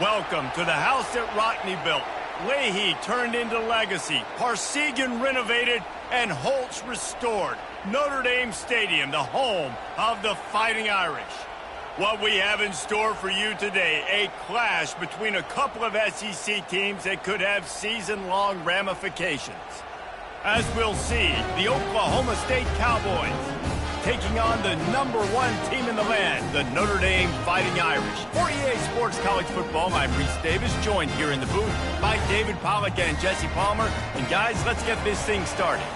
Welcome to the house that Rockney built. Leahy turned into legacy. Parsegan renovated and Holtz restored. Notre Dame Stadium, the home of the Fighting Irish. What we have in store for you today, a clash between a couple of SEC teams that could have season-long ramifications. As we'll see, the Oklahoma State Cowboys taking on the #1 team in the land, the Notre Dame Fighting Irish. For EA Sports College Football, I'm Reese Davis, joined here in the booth by David Pollack and Jesse Palmer. And guys, let's get this thing started.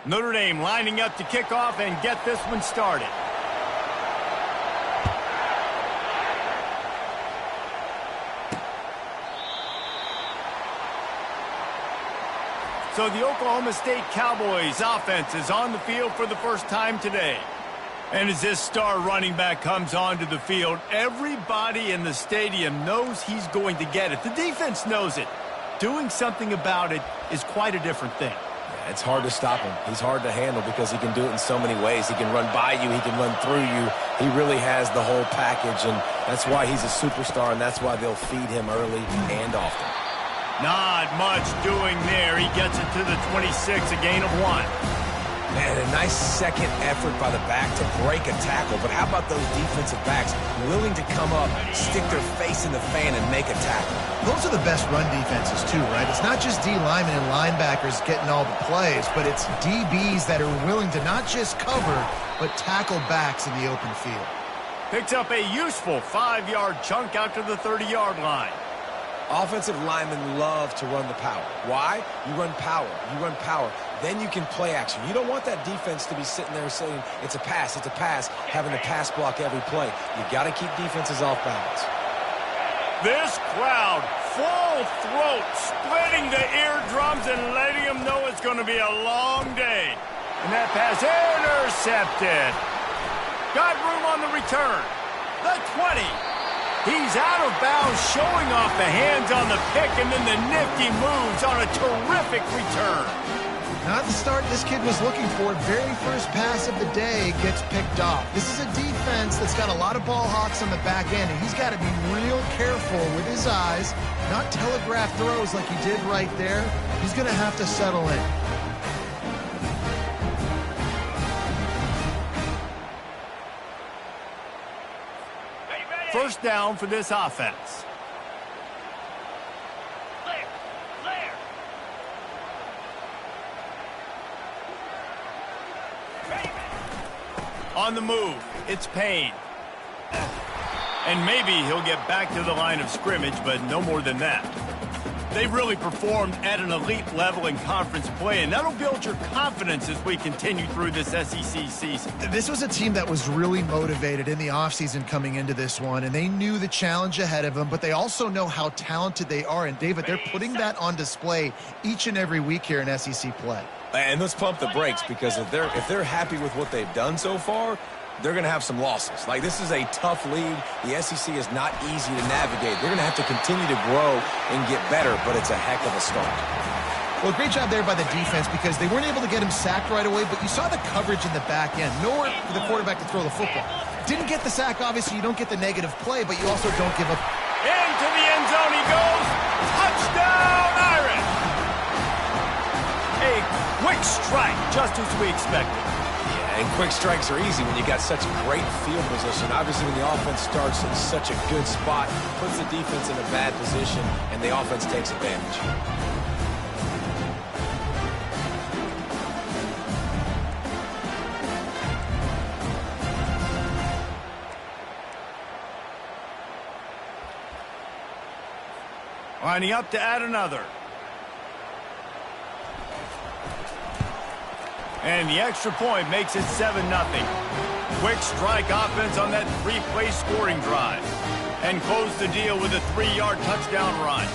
Notre Dame lining up to kick off and get this one started. So the Oklahoma State Cowboys offense is on the field for the first time today. And as this star running back comes onto the field, everybody in the stadium knows he's going to get it. The defense knows it. Doing something about it is quite a different thing. It's hard to stop him. He's hard to handle because he can do it in so many ways. He can run by you. He can run through you. He really has the whole package, and that's why he's a superstar, and that's why they'll feed him early and often. Not much doing there. He gets it to the 26, a gain of 1. Man, a nice second effort by the back to break a tackle. But how about those defensive backs willing to come up, stick their face in the fan, and make a tackle? Those are the best run defenses, too, right? It's not just D linemen and linebackers getting all the plays, but it's DBs that are willing to not just cover, but tackle backs in the open field. Picks up a useful 5-yard chunk out to the 30-yard line. Offensive linemen love to run the power. Why? You run power. You run power. Then you can play action. You don't want that defense to be sitting there saying, it's a pass, having to pass block every play. You got to keep defenses off balance. This crowd, full throat, splitting the eardrums and letting them know it's going to be a long day. And that pass intercepted. Got room on the return. The 20. He's out of bounds, showing off the hands on the pick, and then the nifty moves on a terrific return. Not the start this kid was looking for. Very first pass of the day gets picked off. This is a defense that's got a lot of ball hawks on the back end, and he's got to be real careful with his eyes, not telegraph throws like he did right there. He's going to have to settle in. First down for this offense. On the move, it's Payne. And maybe he'll get back to the line of scrimmage, but no more than that. They've really performed at an elite level in conference play, and that'll build your confidence as we continue through this SEC season. This was a team that was really motivated in the offseason coming into this one, and they knew the challenge ahead of them, but they also know how talented they are. And, David, they're putting that on display each and every week here in SEC play. And let's pump the brakes, because if they're happy with what they've done so far, they're going to have some losses. Like, this is a tough league. The SEC is not easy to navigate. They're going to have to continue to grow and get better, but it's a heck of a start. Well, great job there by the defense, because they weren't able to get him sacked right away, but you saw the coverage in the back end. Nowhere for the quarterback to throw the football. Didn't get the sack. Obviously, you don't get the negative play, but you also don't give up. Into the end zone he goes. Touchdown, Irish! A quick strike, just as we expected. Yeah, and quick strikes are easy when you got such great field position. Obviously, when the offense starts in such a good spot, puts the defense in a bad position, and the offense takes advantage. Lining up to add another. And the extra point makes it 7-0. Quick strike offense on that 3-play scoring drive. And close the deal with a 3-yard touchdown run.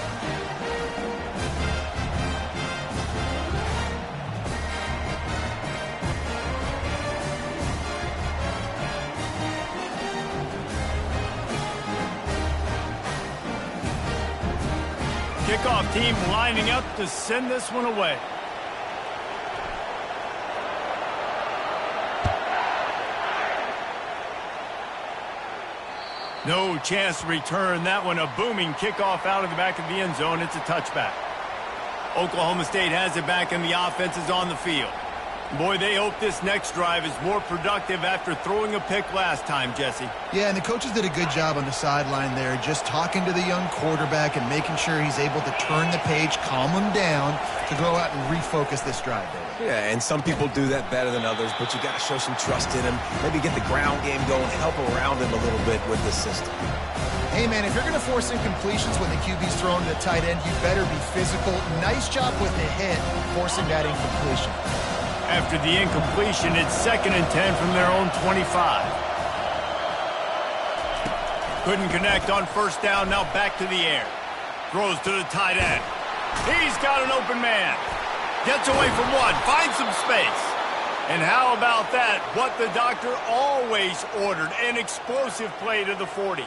Kickoff team lining up to send this one away. No chance to return that one. A booming kickoff out of the back of the end zone. It's a touchback. Oklahoma State has it back and the offense is on the field. Boy, they hope this next drive is more productive after throwing a pick last time, Jesse. Yeah, and the coaches did a good job on the sideline there, just talking to the young quarterback and making sure he's able to turn the page, calm him down to go out and refocus this drive, David. Yeah, and some people do that better than others, but you got to show some trust in him. Maybe get the ground game going, help around him a little bit with this system. Hey, man, if you're going to force incompletions when the QB's thrown to the tight end, you better be physical. Nice job with the hit, forcing that incompletion. After the incompletion, it's 2nd and 10 from their own 25. Couldn't connect on first down, now back to the air. Throws to the tight end. He's got an open man. Gets away from one, finds some space. And how about that? What the doctor always ordered, an explosive play to the 40.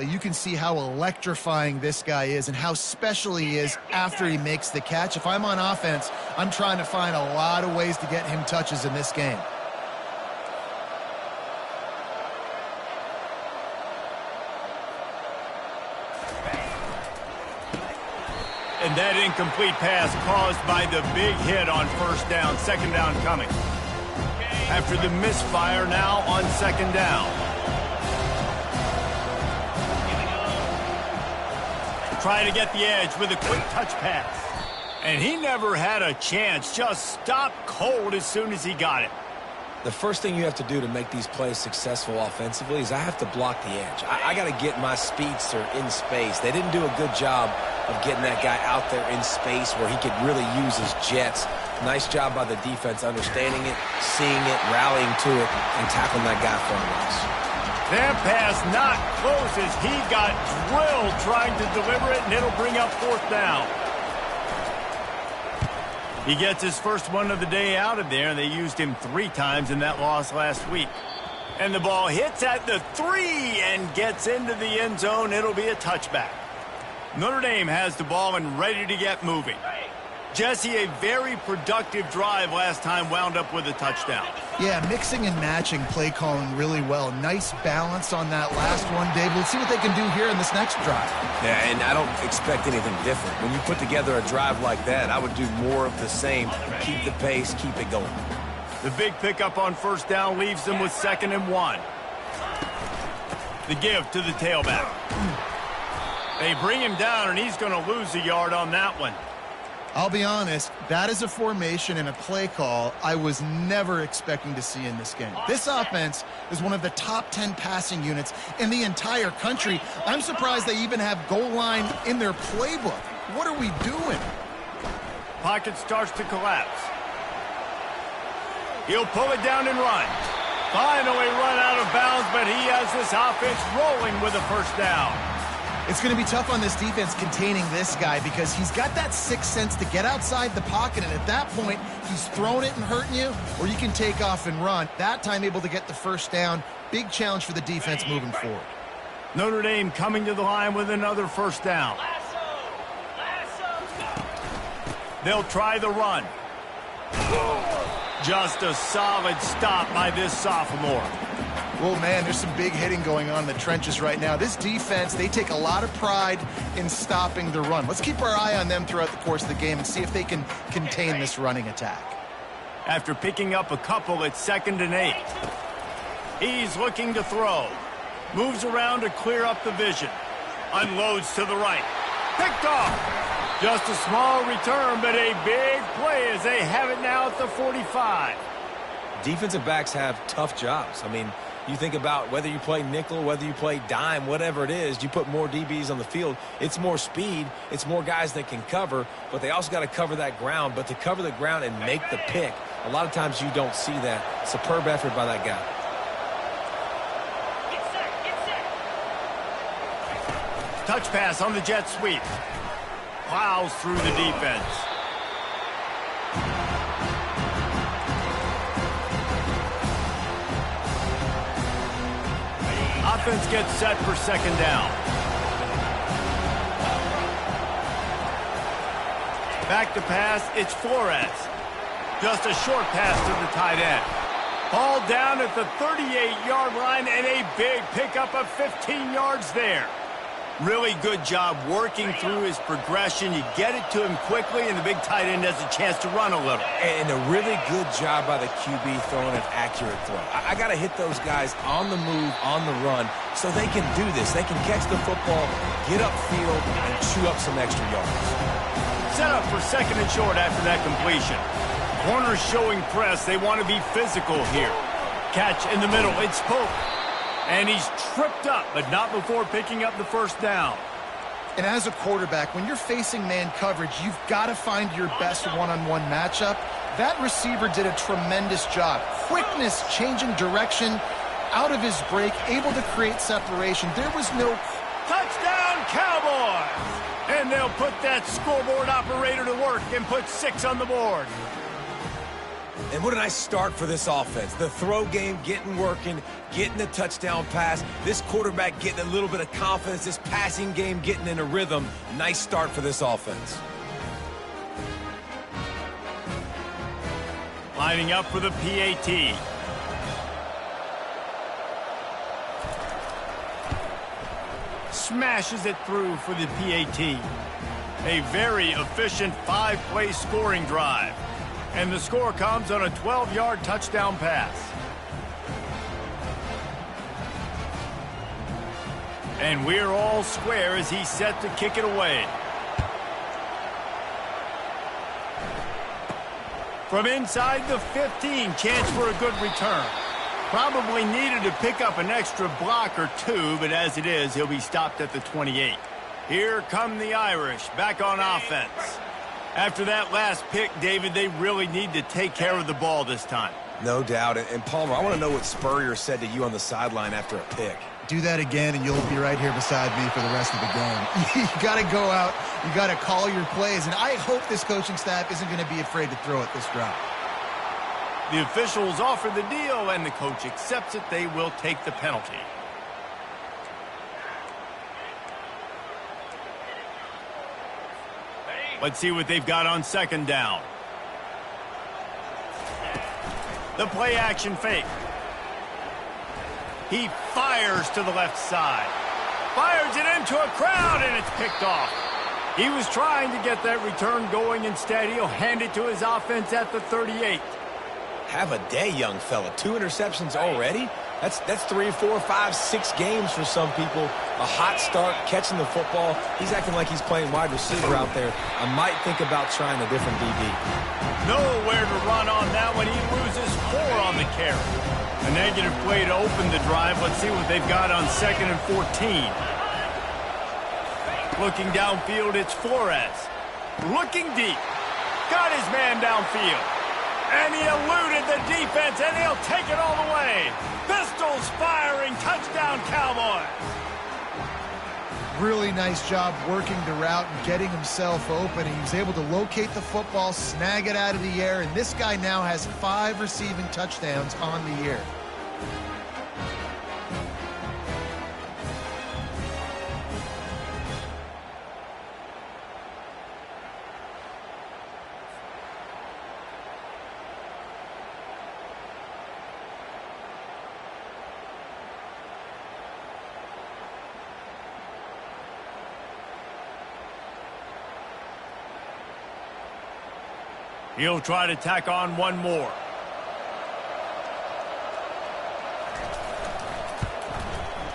You can see how electrifying this guy is and how special he is after he makes the catch. If I'm on offense, I'm trying to find a lot of ways to get him touches in this game. And that incomplete pass caused by the big hit on first down, 2nd down coming. After the misfire, now on 2nd down. Trying to get the edge with a quick touch pass. And he never had a chance, just stopped cold as soon as he got it. The first thing you have to do to make these plays successful offensively is I have to block the edge. I got to get my speedster in space. They didn't do a good job of getting that guy out there in space where he could really use his jets. Nice job by the defense understanding it, seeing it, rallying to it, and tackling that guy from us. That pass not close as he got drilled trying to deliver it, and it'll bring up 4th down. He gets his first one of the day out of there, and they used him 3 times in that loss last week. And the ball hits at the 3 and gets into the end zone. It'll be a touchback. Notre Dame has the ball and ready to get moving. Jesse, a very productive drive last time wound up with a touchdown. Yeah, mixing and matching play calling really well. Nice balance on that last one, Dave. Let's see what they can do here in this next drive. Yeah, and I don't expect anything different. When you put together a drive like that, I would do more of the same. Keep the pace, keep it going. The big pickup on 1st down leaves them with 2nd and 1. The give to the tailback. They bring him down, and he's going to lose a yard on that one. I'll be honest, that is a formation and a play call I was never expecting to see in this game. This offense is one of the top 10 passing units in the entire country. I'm surprised they even have goal line in their playbook. What are we doing? Pocket starts to collapse. He'll pull it down and run. Finally run out of bounds, but he has this offense rolling with a 1st down. It's going to be tough on this defense containing this guy because he's got that 6th sense to get outside the pocket, and at that point, he's throwing it and hurting you, or you can take off and run. That time able to get the 1st down. Big challenge for the defense moving forward. Notre Dame coming to the line with another 1st down. They'll try the run. Just a solid stop by this sophomore. Well, man, there's some big hitting going on in the trenches right now. This defense, they take a lot of pride in stopping the run. Let's keep our eye on them throughout the course of the game and see if they can contain this running attack. After picking up a couple, it's 2nd and 8. He's looking to throw. Moves around to clear up the vision. Unloads to the right. Picked off. Just a small return, but a big play as they have it now at the 45. Defensive backs have tough jobs. I mean, you think about whether you play nickel, whether you play dime, whatever it is, you put more DBs on the field. It's more speed. It's more guys that can cover, but they also got to cover that ground. But to cover the ground and make the pick, a lot of times you don't see that. Superb effort by that guy. Touch pass on the jet sweep. Plows through the defense. Offense gets set for 2nd down. Back to pass, it's Flores. Just a short pass to the tight end. Ball down at the 38-yard line and a big pickup of 15 yards there. Really good job working through his progression. You get it to him quickly, and the big tight end has a chance to run a little. And a really good job by the QB throwing an accurate throw. I got to hit those guys on the move, on the run, so they can do this. They can catch the football, get upfield, and chew up some extra yards. Set up for 2nd and short after that completion. Corners showing press. They want to be physical here. Catch in the middle. It's Pope. And he's tripped up, but not before picking up the 1st down. And as a quarterback, when you're facing man coverage, you've got to find your best one-on-one matchup. That receiver did a tremendous job. Quickness, changing direction, out of his break, able to create separation. There was no... Touchdown, Cowboys! And they'll put that scoreboard operator to work and put 6 on the board. And what a nice start for this offense. The throw game getting working, getting the touchdown pass. This quarterback getting a little bit of confidence. This passing game getting in a rhythm. Nice start for this offense. Lining up for the PAT. Smashes it through for the PAT. A very efficient 5-play scoring drive. And the score comes on a 12-yard touchdown pass. And we're all square as he's set to kick it away. From inside the 15, chance for a good return. Probably needed to pick up an extra block or two, but as it is, he'll be stopped at the 28. Here come the Irish, back on offense. After that last pick, David, they really need to take care of the ball this time. No doubt. And Palmer, I want to know what Spurrier said to you on the sideline after a pick. Do that again, and you'll be right here beside me for the rest of the game. You got to go out. You got to call your plays, and I hope this coaching staff isn't going to be afraid to throw it this drive. The officials offer the deal, and the coach accepts it. They will take the penalty. Let's see what they've got on second down. The play action fake. He fires to the left side. Fires it into a crowd, and it's picked off. He was trying to get that return going. Instead, he'll hand it to his offense at the 38. Have a day, young fella. 2 interceptions already? That's 3, 4, 5, 6 games for some people. A hot start, catching the football. He's acting like he's playing wide receiver out there. I might think about trying a different DB. Nowhere to run on that one. He loses 4 on the carry. A negative play to open the drive. Let's see what they've got on 2nd and 14. Looking downfield, it's Flores. Looking deep. Got his man downfield. And he eluded the defense, and he'll take it all the way. Pistols firing. Touchdown, Cowboys. Really nice job working the route and getting himself open. He was able to locate the football, snag it out of the air, and this guy now has 5 receiving touchdowns on the year. He'll try to tack on one more.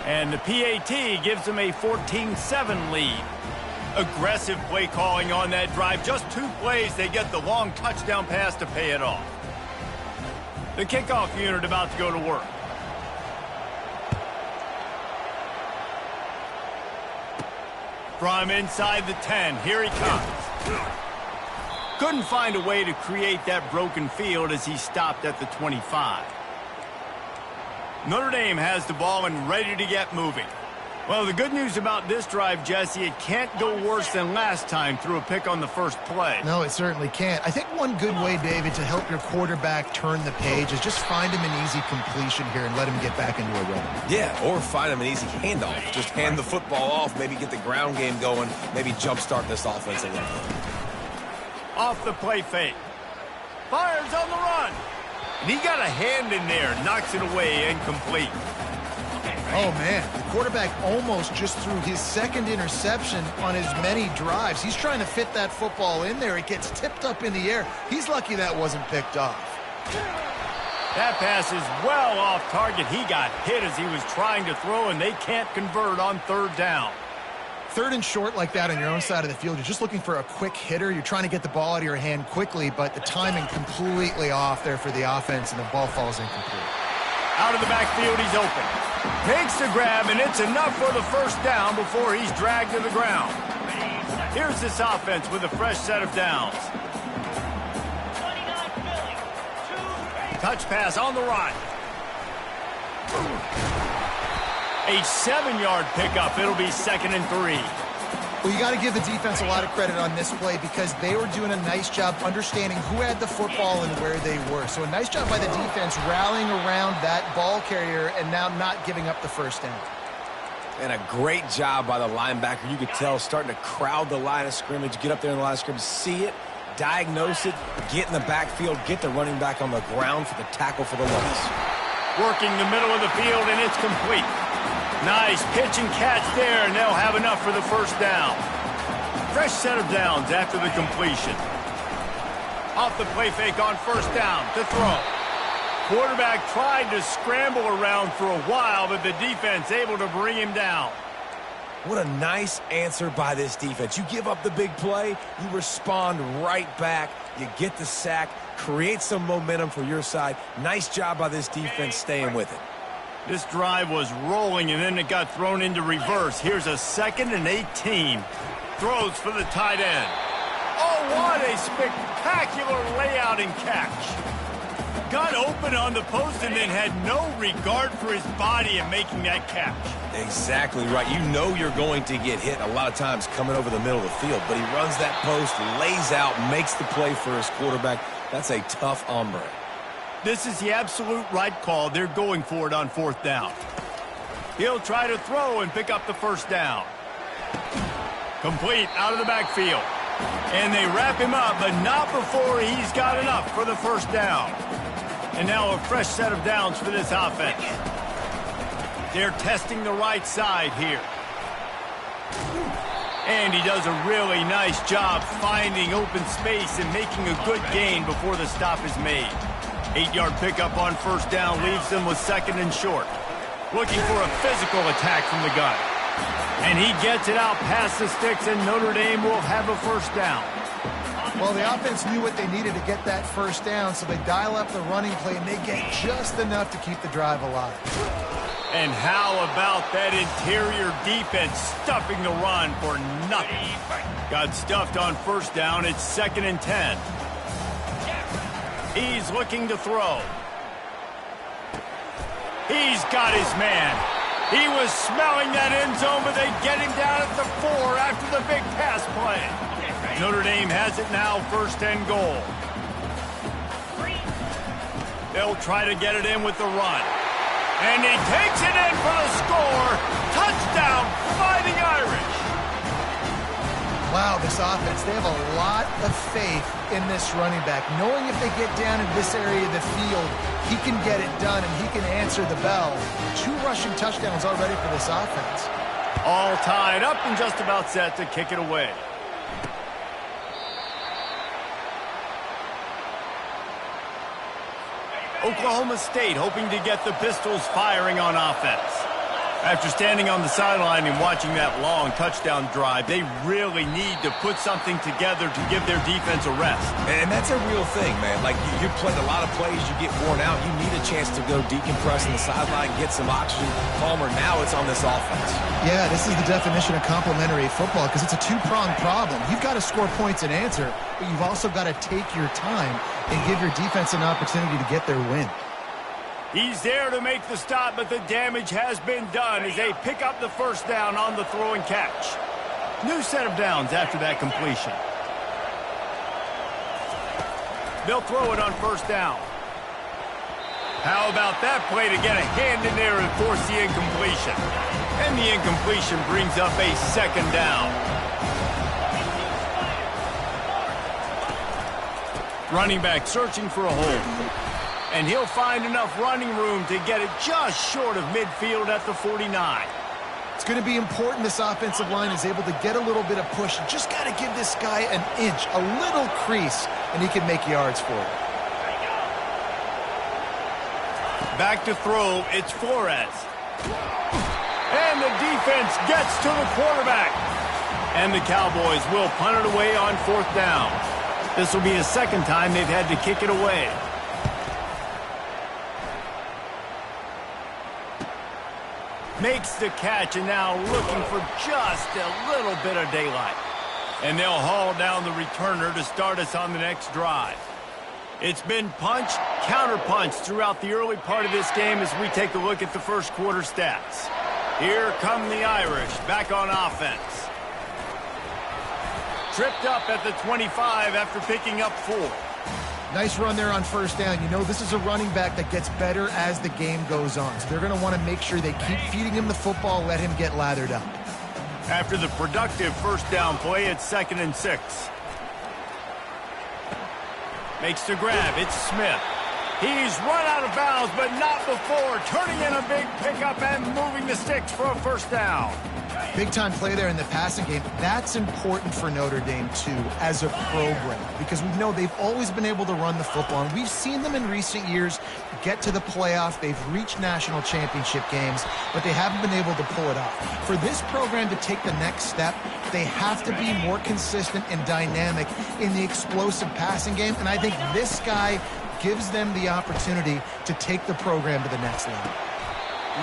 And the PAT gives him a 14-7 lead. Aggressive play calling on that drive. Just 2 plays, they get the long touchdown pass to pay it off. The kickoff unit about to go to work. From inside the 10, here he comes. Couldn't find a way to create that broken field as he stopped at the 25. Notre Dame has the ball and ready to get moving. Well, the good news about this drive, Jesse, it can't go worse than last time through a pick on the first play. No, it certainly can't. I think one good way, David, to help your quarterback turn the page is just find him an easy completion here and let him get back into a rhythm. Yeah, or find him an easy handoff. Just hand the football off, maybe get the ground game going, maybe jumpstart this offense a little bit. Off the play fake. Fires on the run. And he got a hand in there. Knocks it away, incomplete. Oh, man. The quarterback almost just threw his 2nd interception on as many drives. He's trying to fit that football in there. It gets tipped up in the air. He's lucky that wasn't picked off. That pass is well off target. He got hit as he was trying to throw, and they can't convert on 3rd down. 3rd and short like that on your own side of the field, you're just looking for a quick hitter. You're trying to get the ball out of your hand quickly, but the timing completely off there for the offense, and the ball falls incomplete. Out of the backfield, he's open. Makes the grab, and it's enough for the 1st down before he's dragged to the ground. Here's this offense with a fresh set of downs. Touch pass on the right. A 7-yard pickup. It'll be 2nd and 3. Well, you got to give the defense a lot of credit on this play because they were doing a nice job understanding who had the football and where they were. So a nice job by the defense rallying around that ball carrier and now not giving up the 1st down. And a great job by the linebacker. You could tell starting to crowd the line of scrimmage, get up there in the line of scrimmage, see it, diagnose it, get in the backfield, get the running back on the ground for the tackle for the loss. Working the middle of the field, and it's complete. Nice pitch and catch there, and they'll have enough for the 1st down. Fresh set of downs after the completion. Off the play fake on 1st down to throw. Quarterback tried to scramble around for a while, but the defense able to bring him down. What a nice answer by this defense. You give up the big play, you respond right back, you get the sack, create some momentum for your side. Nice job by this defense staying with it. This drive was rolling, and then it got thrown into reverse. Here's a 2nd and 18. Throws for the tight end. Oh, what a spectacular layout and catch. Got open on the post and then had no regard for his body in making that catch. Exactly right. You know you're going to get hit a lot of times coming over the middle of the field, but he runs that post, lays out, makes the play for his quarterback. That's a tough hombre. This is the absolute right call. They're going for it on 4th down. He'll try to throw and pick up the 1st down. Complete out of the backfield. And they wrap him up, but not before he's got enough for the 1st down. And now a fresh set of downs for this offense. They're testing the right side here. And he does a really nice job finding open space and making a good gain before the stop is made. 8-yard pickup on 1st down leaves them with 2nd and short. Looking for a physical attack from the gun. And he gets it out past the sticks, and Notre Dame will have a 1st down. Well, the offense knew what they needed to get that 1st down, so they dial up the running play, and they get just enough to keep the drive alive. And how about that interior defense stuffing the run for nothing? Got stuffed on 1st down. It's 2nd and 10. He's looking to throw. He's got his man. He was smelling that end zone, but they get him down at the 4 after the big pass play. Notre Dame has it now, 1st and goal. They'll try to get it in with the run. And he takes it in for the score. Touchdown, Fighting Irish. Wow, this offense, they have a lot of faith in this running back. Knowing if they get down in this area of the field, he can get it done and he can answer the bell. 2 rushing touchdowns already for this offense. All tied up and just about set to kick it away. Oklahoma State hoping to get the Pistols firing on offense. After standing on the sideline and watching that long touchdown drive, they really need to put something together to give their defense a rest. And that's a real thing, man. Like, you played a lot of plays, you get worn out, you need a chance to go decompress on the sideline, get some oxygen. Palmer, now it's on this offense. Yeah, this is the definition of complementary football because it's a 2-pronged problem. You've got to score points and answer, but you've also got to take your time and give your defense an opportunity to get their win. He's there to make the stop, but the damage has been done as they pick up the 1st down on the throw and catch. New set of downs after that completion. They'll throw it on 1st down. How about that play to get a hand in there and force the incompletion? And the incompletion brings up a 2nd down. Running back searching for a hole. And he'll find enough running room to get it just short of midfield at the 49. It's going to be important this offensive line is able to get a little bit of push. Just got to give this guy an inch, a little crease, and he can make yards for it. Back to throw, it's Flores. And the defense gets to the quarterback. And the Cowboys will punt it away on 4th down. This will be the 2nd time they've had to kick it away. Makes the catch and now looking for just a little bit of daylight. And they'll haul down the returner to start us on the next drive. It's been punch, counter-punch throughout the early part of this game as we take a look at the 1st quarter stats. Here come the Irish back on offense. Tripped up at the 25 after picking up 4. Nice run there on 1st down. You know, this is a running back that gets better as the game goes on. So they're going to want to make sure they keep feeding him the football, let him get lathered up. After the productive 1st down play, it's 2nd and 6. Makes the grab. It's Smith. He's run out of bounds, but not before turning in a big pickup and moving the sticks for a first down. Big-time play there in the passing game. That's important for Notre Dame, too, as a program, because we know they've always been able to run the football, and we've seen them in recent years get to the playoff. They've reached national championship games, but they haven't been able to pull it off. For this program to take the next step, they have to be more consistent and dynamic in the explosive passing game, and I think this guy gives them the opportunity to take the program to the next level.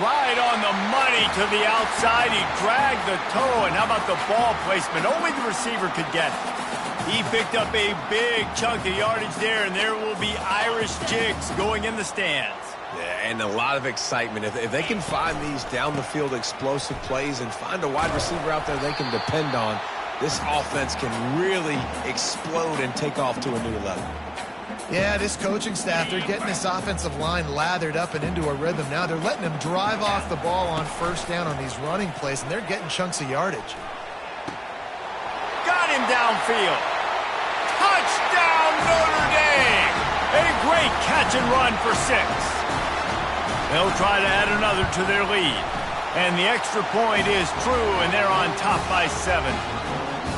Right on the money to the outside. He dragged the toe, and how about the ball placement? Only the receiver could get it. He picked up a big chunk of yardage there, and there will be Irish jigs going in the stands. Yeah, and a lot of excitement. If they can find these down-the-field explosive plays and find a wide receiver out there they can depend on, this offense can really explode and take off to a new level. Yeah, this coaching staff, they're getting this offensive line lathered up and into a rhythm now. They're letting them drive off the ball on first down on these running plays, and they're getting chunks of yardage. Got him downfield. Touchdown, Notre Dame! A great catch and run for 6. They'll try to add another to their lead. And the extra point is true, and they're on top by 7.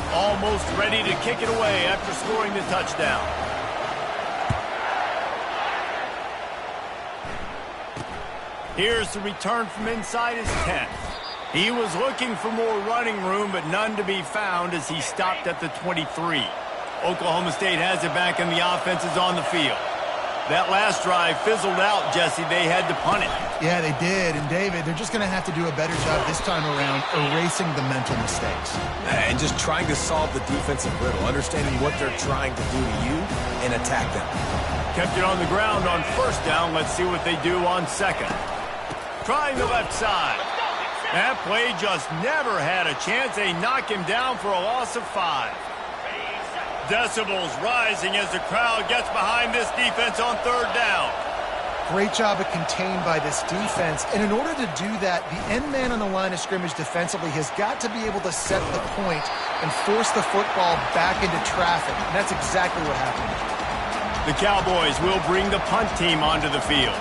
Almost ready to kick it away after scoring the touchdown. Here's the return from inside his 10. He was looking for more running room, but none to be found as he stopped at the 23. Oklahoma State has it back, and the offense is on the field. That last drive fizzled out, Jesse. They had to punt it. Yeah, they did. And, David, they're just going to have to do a better job this time around erasing the mental mistakes. And just trying to solve the defensive riddle, understanding what they're trying to do to you and attack them. Kept it on the ground on first down. Let's see what they do on second. Trying the left side. That play just never had a chance. They knock him down for a loss of 5. Decibels rising as the crowd gets behind this defense on third down. Great job of contained by this defense. And in order to do that, the end man on the line of scrimmage defensively has got to be able to set the point and force the football back into traffic. And that's exactly what happened. The Cowboys will bring the punt team onto the field.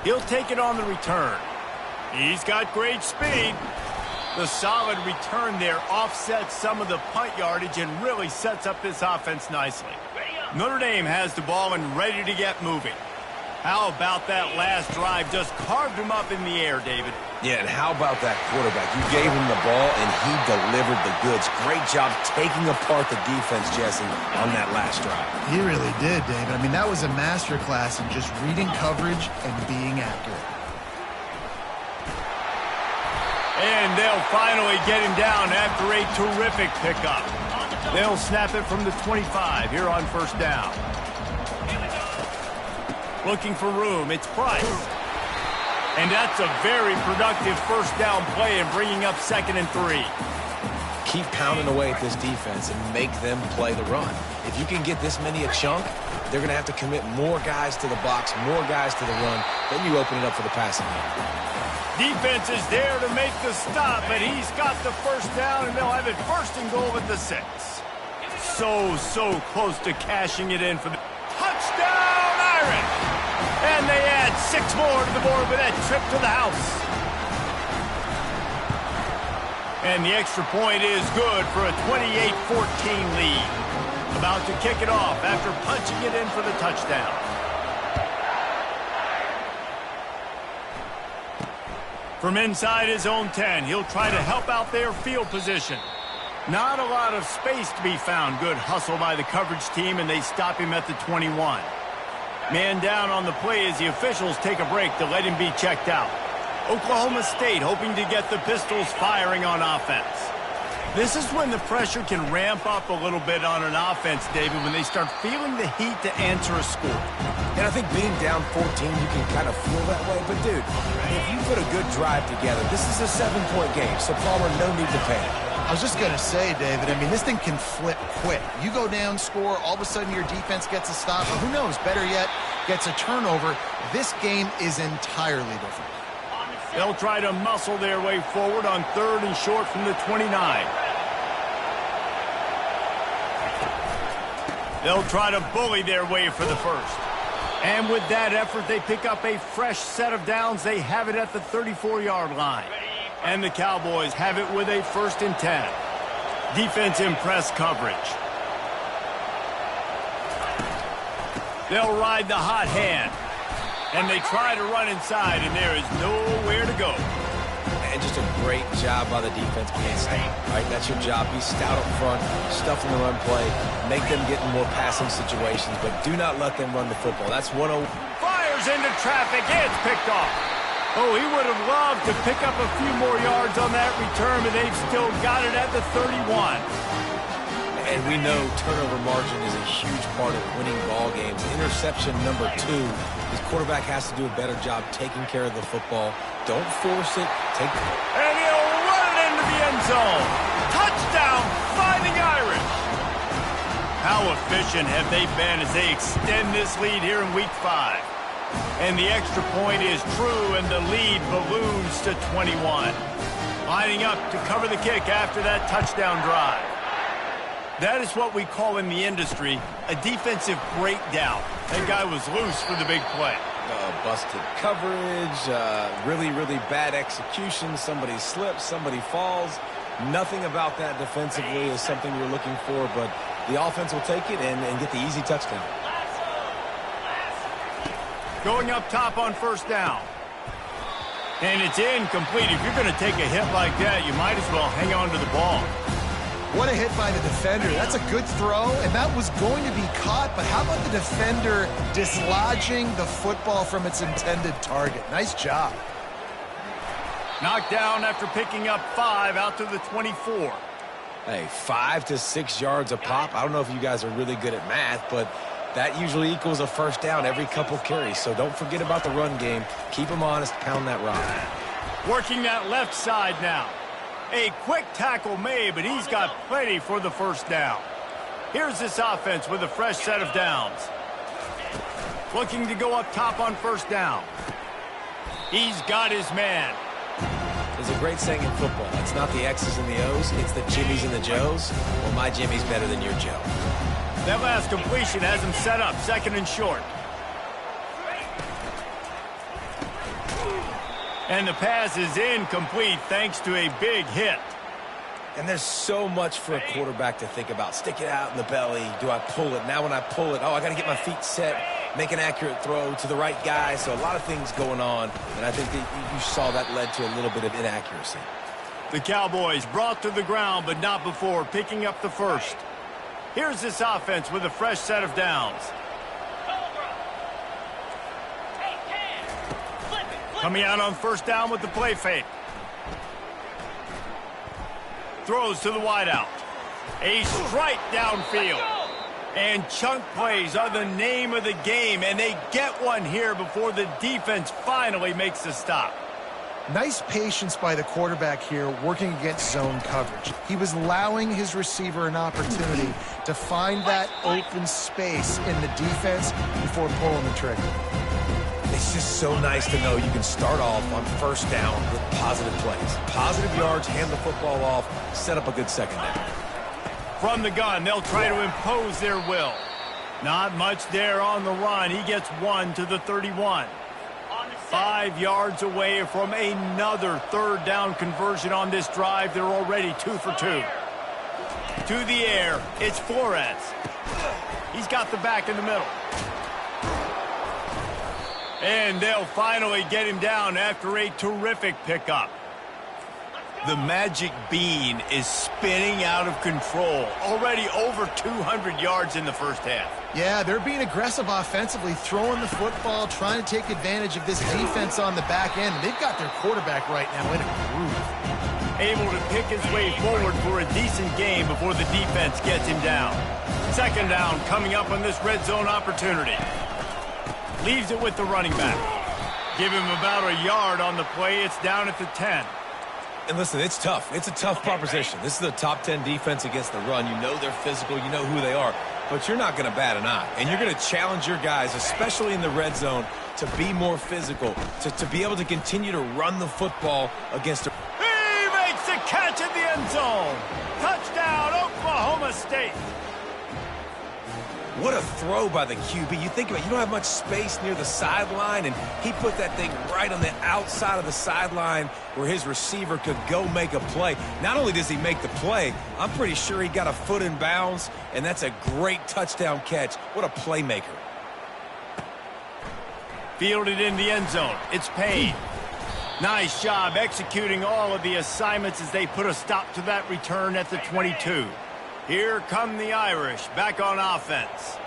He'll take it on the return. He's got great speed. The solid return there offsets some of the punt yardage and really sets up this offense nicely. Notre Dame has the ball and ready to get moving. How about that last drive? Just carved him up in the air, David. Yeah, and how about that quarterback? You gave him the ball, and he delivered the goods. Great job taking apart the defense, Jesse, on that last drive. He really did, David. I mean, that was a masterclass in just reading coverage and being accurate. And they'll finally get him down after a terrific pickup. They'll snap it from the 25 here on first down. Looking for room, it's Price. And that's a very productive first down play and bringing up 2nd and 3. Keep pounding away at this defense and make them play the run. If you can get this many a chunk, they're going to have to commit more guys to the box, more guys to the run. Then you open it up for the passing game. Defense is there to make the stop, but he's got the first down, and they'll have it 1st and goal at the 6. So close to cashing it in for the touchdown, Irish! And they add 6 more to the board with that trip to the house. And the extra point is good for a 28-14 lead. About to kick it off after punching it in for the touchdown. From inside his own 10, he'll try to help out their field position. Not a lot of space to be found. Good hustle by the coverage team, and they stop him at the 21. Man down on the play as the officials take a break to let him be checked out. Oklahoma State hoping to get the Pistols firing on offense. This is when the pressure can ramp up a little bit on an offense, David, when they start feeling the heat to answer a score. And I think being down 14, you can kind of feel that way. But, dude, if you put a good drive together, this is a 7-point game, so Palmer, no need to panic. I was just going to say, David, I mean, this thing can flip quick. You go down, score, all of a sudden your defense gets a stop, or who knows, better yet, gets a turnover. This game is entirely different. They'll try to muscle their way forward on 3rd and short from the 29. They'll try to bully their way for the first. And with that effort, they pick up a fresh set of downs. They have it at the 34-yard line. And the Cowboys have it with a 1st and 10. Defense in press coverage. They'll ride the hot hand. And they try to run inside, and there is nowhere to go. And just a great job by the defense being stout. Right? That's your job. Be stout up front, stuff in the run play, make them get in more passing situations, but do not let them run the football. That's 1-0. Fires into traffic. It's picked off. Oh, he would have loved to pick up a few more yards on that return, but they've still got it at the 31. And we know turnover margin is a huge part of winning ball games. Interception number 2. His quarterback has to do a better job taking care of the football. Don't force it. And he'll run it into the end zone. Touchdown, Fighting Irish. How efficient have they been as they extend this lead here in Week 5? And the extra point is true, and the lead balloons to 21. Lining up to cover the kick after that touchdown drive. That is what we call in the industry a defensive breakdown. That guy was loose for the big play. Busted coverage, really, really bad execution. Somebody slips, somebody falls. Nothing about that defensively is something you're looking for, but the offense will take it and get the easy touchdown. Going up top on 1st down. And it's incomplete. If you're going to take a hit like that, you might as well hang on to the ball. What a hit by the defender. That's a good throw, and that was going to be caught, but how about the defender dislodging the football from its intended target? Nice job. Knocked down after picking up 5 out to the 24. Hey, 5 to 6 yards a pop. I don't know if you guys are really good at math, but that usually equals a 1st down every couple carries. So don't forget about the run game. Keep them honest, pound that rock. Working that left side now. A quick tackle made, but he's got plenty for the 1st down. Here's this offense with a fresh set of downs. Looking to go up top on 1st down. He's got his man. There's a great saying in football. It's not the X's and the O's, it's the Jimmies and the Joes. Well, my Jimmy's better than your Joe. That last completion has him set up 2nd and short. And the pass is incomplete thanks to a big hit. And there's so much for a quarterback to think about. Stick it out in the belly. Do I pull it? Now when I pull it, I got to get my feet set, make an accurate throw to the right guy. So a lot of things going on, and I think that you saw that led to a little bit of inaccuracy. The Cowboys brought to the ground, but not before picking up the 1st. Here's this offense with a fresh set of downs. Coming out on 1st down with the play fake. Throws to the wideout. A strike downfield. And chunk plays are the name of the game, and they get one here before the defense finally makes the stop. Nice patience by the quarterback here working against zone coverage. He was allowing his receiver an opportunity to find that open space in the defense before pulling the trigger. It's just so nice to know you can start off on 1st down with positive plays. Positive yards, hand the football off, set up a good 2nd down. From the gun, they'll try to impose their will. Not much there on the run. He gets 1 to the 31. 5 yards away from another 3rd down conversion on this drive. They're already 2 for 2. To the air, it's Flores. He's got the back in the middle. And they'll finally get him down after a terrific pickup. The magic bean is spinning out of control. Already over 200 yards in the 1st half. Yeah, they're being aggressive offensively, throwing the football, trying to take advantage of this defense on the back end. They've got their quarterback right now in a groove. Able to pick his way forward for a decent game before the defense gets him down. 2nd down coming up on this red zone opportunity. Leaves it with the running back. Give him about a yard on the play. It's down at the 10. And listen, it's tough. It's a tough proposition. This is a top 10 defense against the run. You know they're physical. You know who they are. But you're not going to bat an eye. And you're going to challenge your guys, especially in the red zone, to be more physical, to be able to continue to run the football against a... He makes the catch in the end zone. Touchdown, Oklahoma State. What a throw by the QB. You think about it, you don't have much space near the sideline, and he put that thing right on the outside of the sideline where his receiver could go make a play. Not only does he make the play, I'm pretty sure he got a foot in bounds, and that's a great touchdown catch. What a playmaker. Fielded in the end zone. It's Payne. Nice job executing all of the assignments as they put a stop to that return at the 22. Here come the Irish back on offense.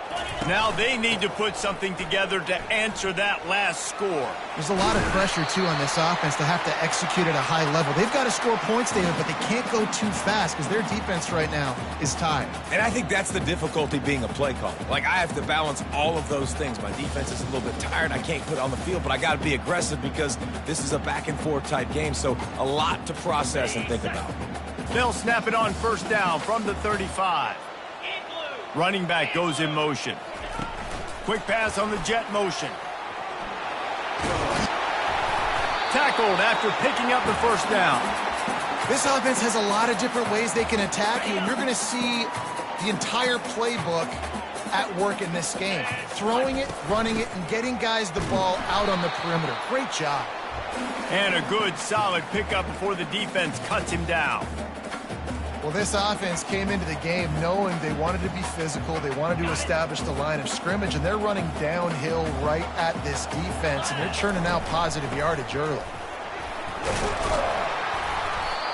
Now they need to put something together to answer that last score. There's a lot of pressure, too, on this offense to have to execute at a high level. They've got to score points, David, but they can't go too fast because their defense right now is tired. And I think that's the difficulty being a play caller. Like, I have to balance all of those things. My defense is a little bit tired. I can't put it on the field, but I got to be aggressive because this is a back-and-forth type game, so a lot to process and think about. They'll snap it on first down from the 35. Running back goes in motion. Quick pass on the jet motion. Tackled after picking up the first down. This offense has a lot of different ways they can attack you, and you're going to see the entire playbook at work in this game. Throwing it, running it, and getting guys the ball out on the perimeter. Great job. And a good, solid pickup before the defense cuts him down. Well, this offense came into the game knowing they wanted to be physical, they wanted to establish the line of scrimmage, and they're running downhill right at this defense, and they're churning out positive yardage early.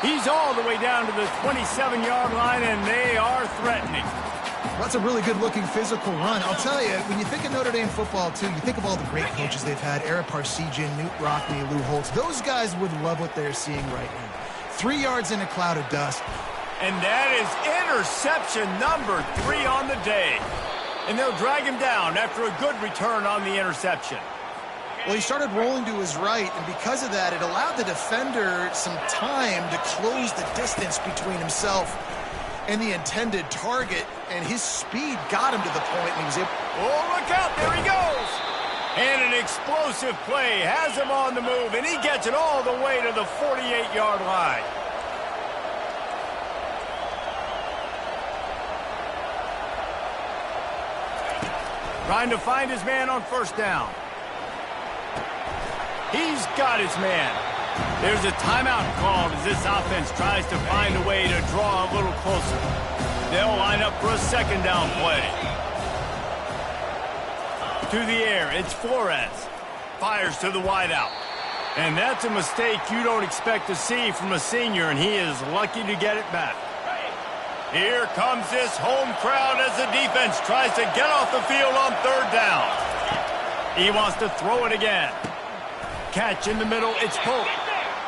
He's all the way down to the 27-yard line, and they are threatening. That's a really good-looking physical run. I'll tell you, when you think of Notre Dame football, too, you think of all the great coaches they've had, Ara Parseghian, Newt Rockne, Lou Holtz. Those guys would love what they're seeing right now. 3 yards in a cloud of dust. And that is interception number 3 on the day. And they'll drag him down after a good return on the interception. Well, he started rolling to his right, and because of that, it allowed the defender some time to close the distance between himself and the intended target, and his speed got him to the point, and he was able... Oh, look out, there he goes! And an explosive play has him on the move, and he gets it all the way to the 48-yard line. Trying to find his man on first down. He's got his man. There's a timeout called as this offense tries to find a way to draw a little closer. They'll line up for a second down play. To the air, it's Flores. Fires to the wideout. And that's a mistake you don't expect to see from a senior, and he is lucky to get it back. Here comes this home crowd as the defense tries to get off the field on third down. He wants to throw it again. Catch in the middle, it's Pope.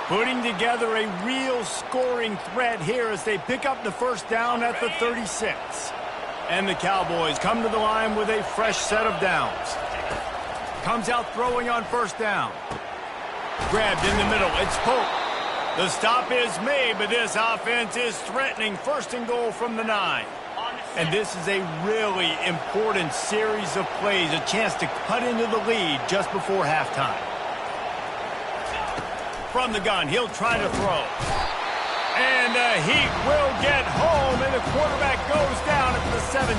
Putting together a real scoring threat here as they pick up the first down at the 36. And the Cowboys come to the line with a fresh set of downs. Comes out throwing on first down. Grabbed in the middle, it's Pope. The stop is made, but this offense is threatening first and goal from the 9. And this is a really important series of plays, a chance to cut into the lead just before halftime. From the gun, he'll try to throw. And the Heat will get home, and the quarterback goes down at the 17.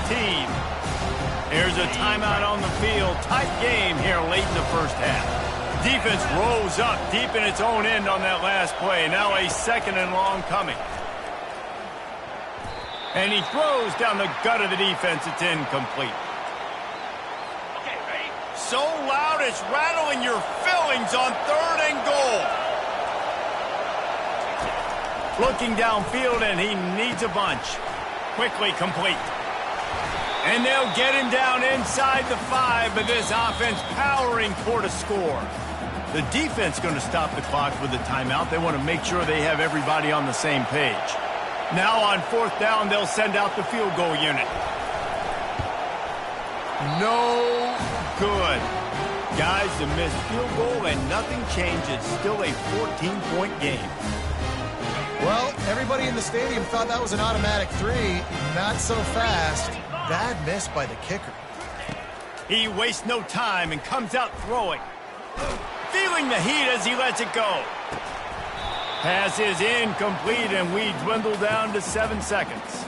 There's a timeout on the field. Tight game here late in the first half. Defense rose up deep in its own end on that last play. Now a second and long coming. And he throws down the gut of the defense. It's incomplete. Okay, ready? So loud it's rattling your fillings on third and goal. Looking downfield, and he needs a bunch. Quickly complete. And they'll get him down inside the 5, but this offense powering toward a score. The defense going to stop the clock with a timeout. They want to make sure they have everybody on the same page. Now on fourth down, they'll send out the field goal unit. No good. Guys, the missed field goal and nothing changes. Still a 14-point game. Well, everybody in the stadium thought that was an automatic 3. Not so fast. Bad miss by the kicker. He wastes no time and comes out throwing. Feeling the heat as he lets it go. Pass is incomplete, and we dwindle down to 7 seconds.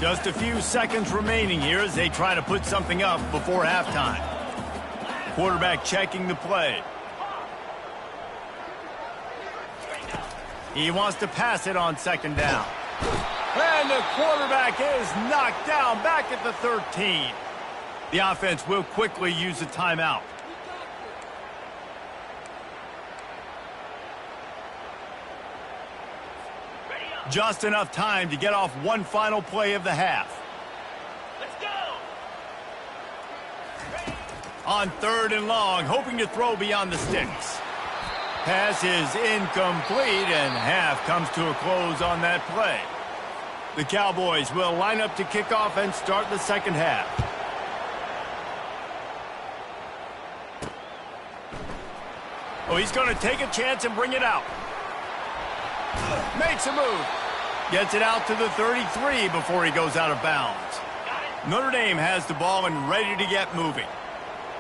Just a few seconds remaining here as they try to put something up before halftime. Quarterback checking the play. He wants to pass it on second down. And the quarterback is knocked down back at the 13. The offense will quickly use a timeout. Just enough time to get off one final play of the half. Let's go. On 3rd and long, hoping to throw beyond the sticks. Pass is incomplete, and half comes to a close on that play. The Cowboys will line up to kick off and start the second half. Oh, he's going to take a chance and bring it out. Makes a move. Gets it out to the 33 before he goes out of bounds. Notre Dame has the ball and ready to get moving.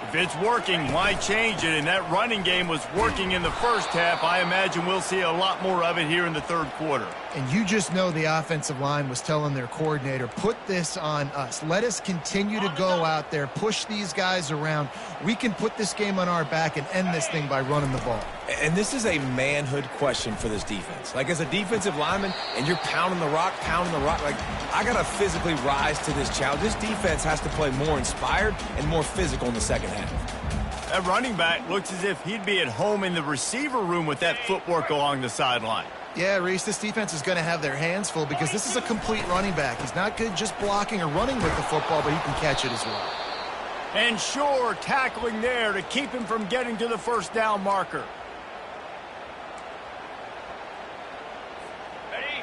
If it's working, why change it? And that running game was working in the first half. I imagine we'll see a lot more of it here in the third quarter. And you just know the offensive line was telling their coordinator, put this on us. Let us continue to go out there, push these guys around. We can put this game on our back and end this thing by running the ball. And this is a manhood question for this defense. Like, as a defensive lineman, and you're pounding the rock, like, I got to physically rise to this challenge. This defense has to play more inspired and more physical in the second half. That running back looks as if he'd be at home in the receiver room with that footwork along the sideline. Yeah, Reese, this defense is going to have their hands full because this is a complete running back. He's not good just blocking or running with the football, but he can catch it as well. And sure, tackling there to keep him from getting to the first down marker.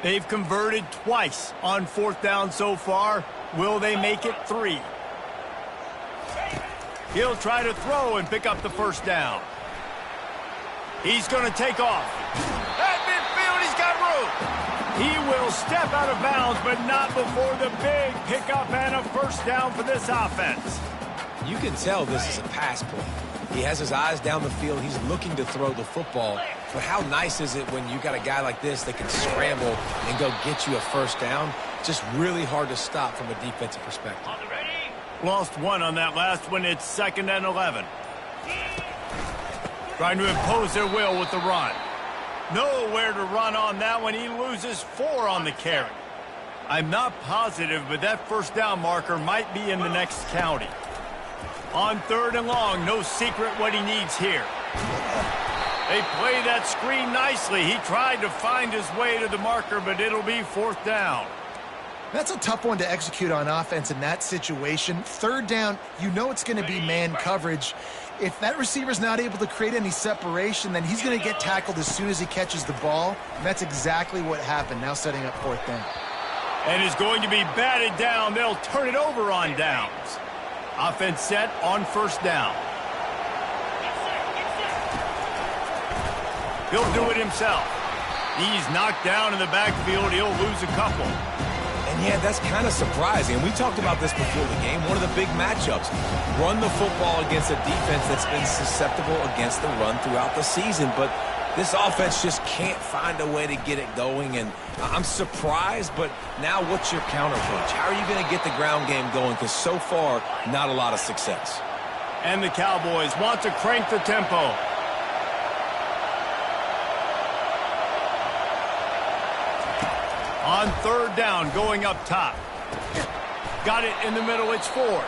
They've converted twice on 4th down so far. Will they make it 3? He'll try to throw and pick up the first down. He's going to take off. At midfield, he's got room. He will step out of bounds, but not before the big pickup and a first down for this offense. You can tell this is a pass play. He has his eyes down the field. He's looking to throw the football. But how nice is it when you got a guy like this that can scramble and go get you a first down? Just really hard to stop from a defensive perspective. Lost one on that last one. It's 2nd and 11. Trying to impose their will with the run. Nowhere to run on that one. He loses 4 on the carry. I'm not positive, but that first down marker might be in the next county. On 3rd and long, no secret what he needs here. They play that screen nicely. He tried to find his way to the marker, but it'll be 4th down. That's a tough one to execute on offense in that situation. 3rd down, you know it's going to be man coverage. If that receiver's not able to create any separation, then he's going to get tackled as soon as he catches the ball. And that's exactly what happened, now setting up 4th down. And is going to be batted down. They'll turn it over on downs. Offense set on 1st down. He'll do it himself. He's knocked down in the backfield. He'll lose a couple. And yeah, that's kind of surprising. We talked about this before the game. One of the big matchups. Run the football against a defense that's been susceptible against the run throughout the season. But this offense just can't find a way to get it going. And I'm surprised, but now what's your counterpunch? How are you going to get the ground game going? Because so far, not a lot of success. And the Cowboys want to crank the tempo. On 3rd down, going up top. Got it in the middle, it's 4.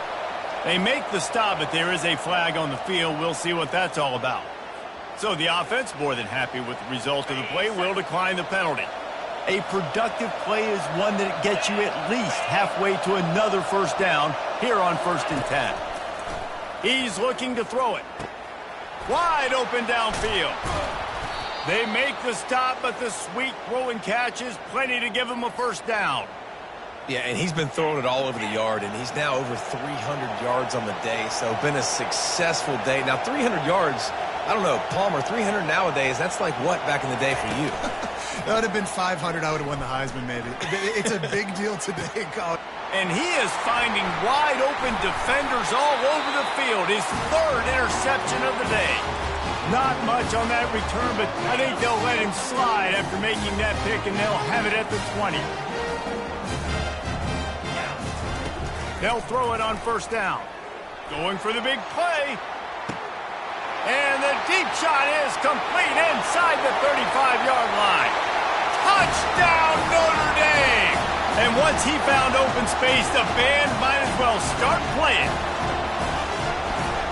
They make the stop, but there is a flag on the field. We'll see what that's all about. So the offense, more than happy with the result of the play, will decline the penalty. A productive play is one that gets you at least halfway to another first down here on 1st and 10. He's looking to throw it. Wide open downfield. They make the stop, but the sweet throw and catch is plenty to give him a first down. Yeah, and he's been throwing it all over the yard, and he's now over 300 yards on the day, so been a successful day. Now, 300 yards, I don't know, Palmer, 300 nowadays, that's like what back in the day for you? That would have been 500. I would have won the Heisman, maybe. It's a big deal today, Colin. And he is finding wide open defenders all over the field. His 3rd interception of the day. Not much on that return, but I think they'll let him slide after making that pick, and they'll have it at the 20. They'll throw it on first down. Going for the big play. And the deep shot is complete inside the 35-yard line. Touchdown, Notre Dame! And once he found open space, the band might as well start playing.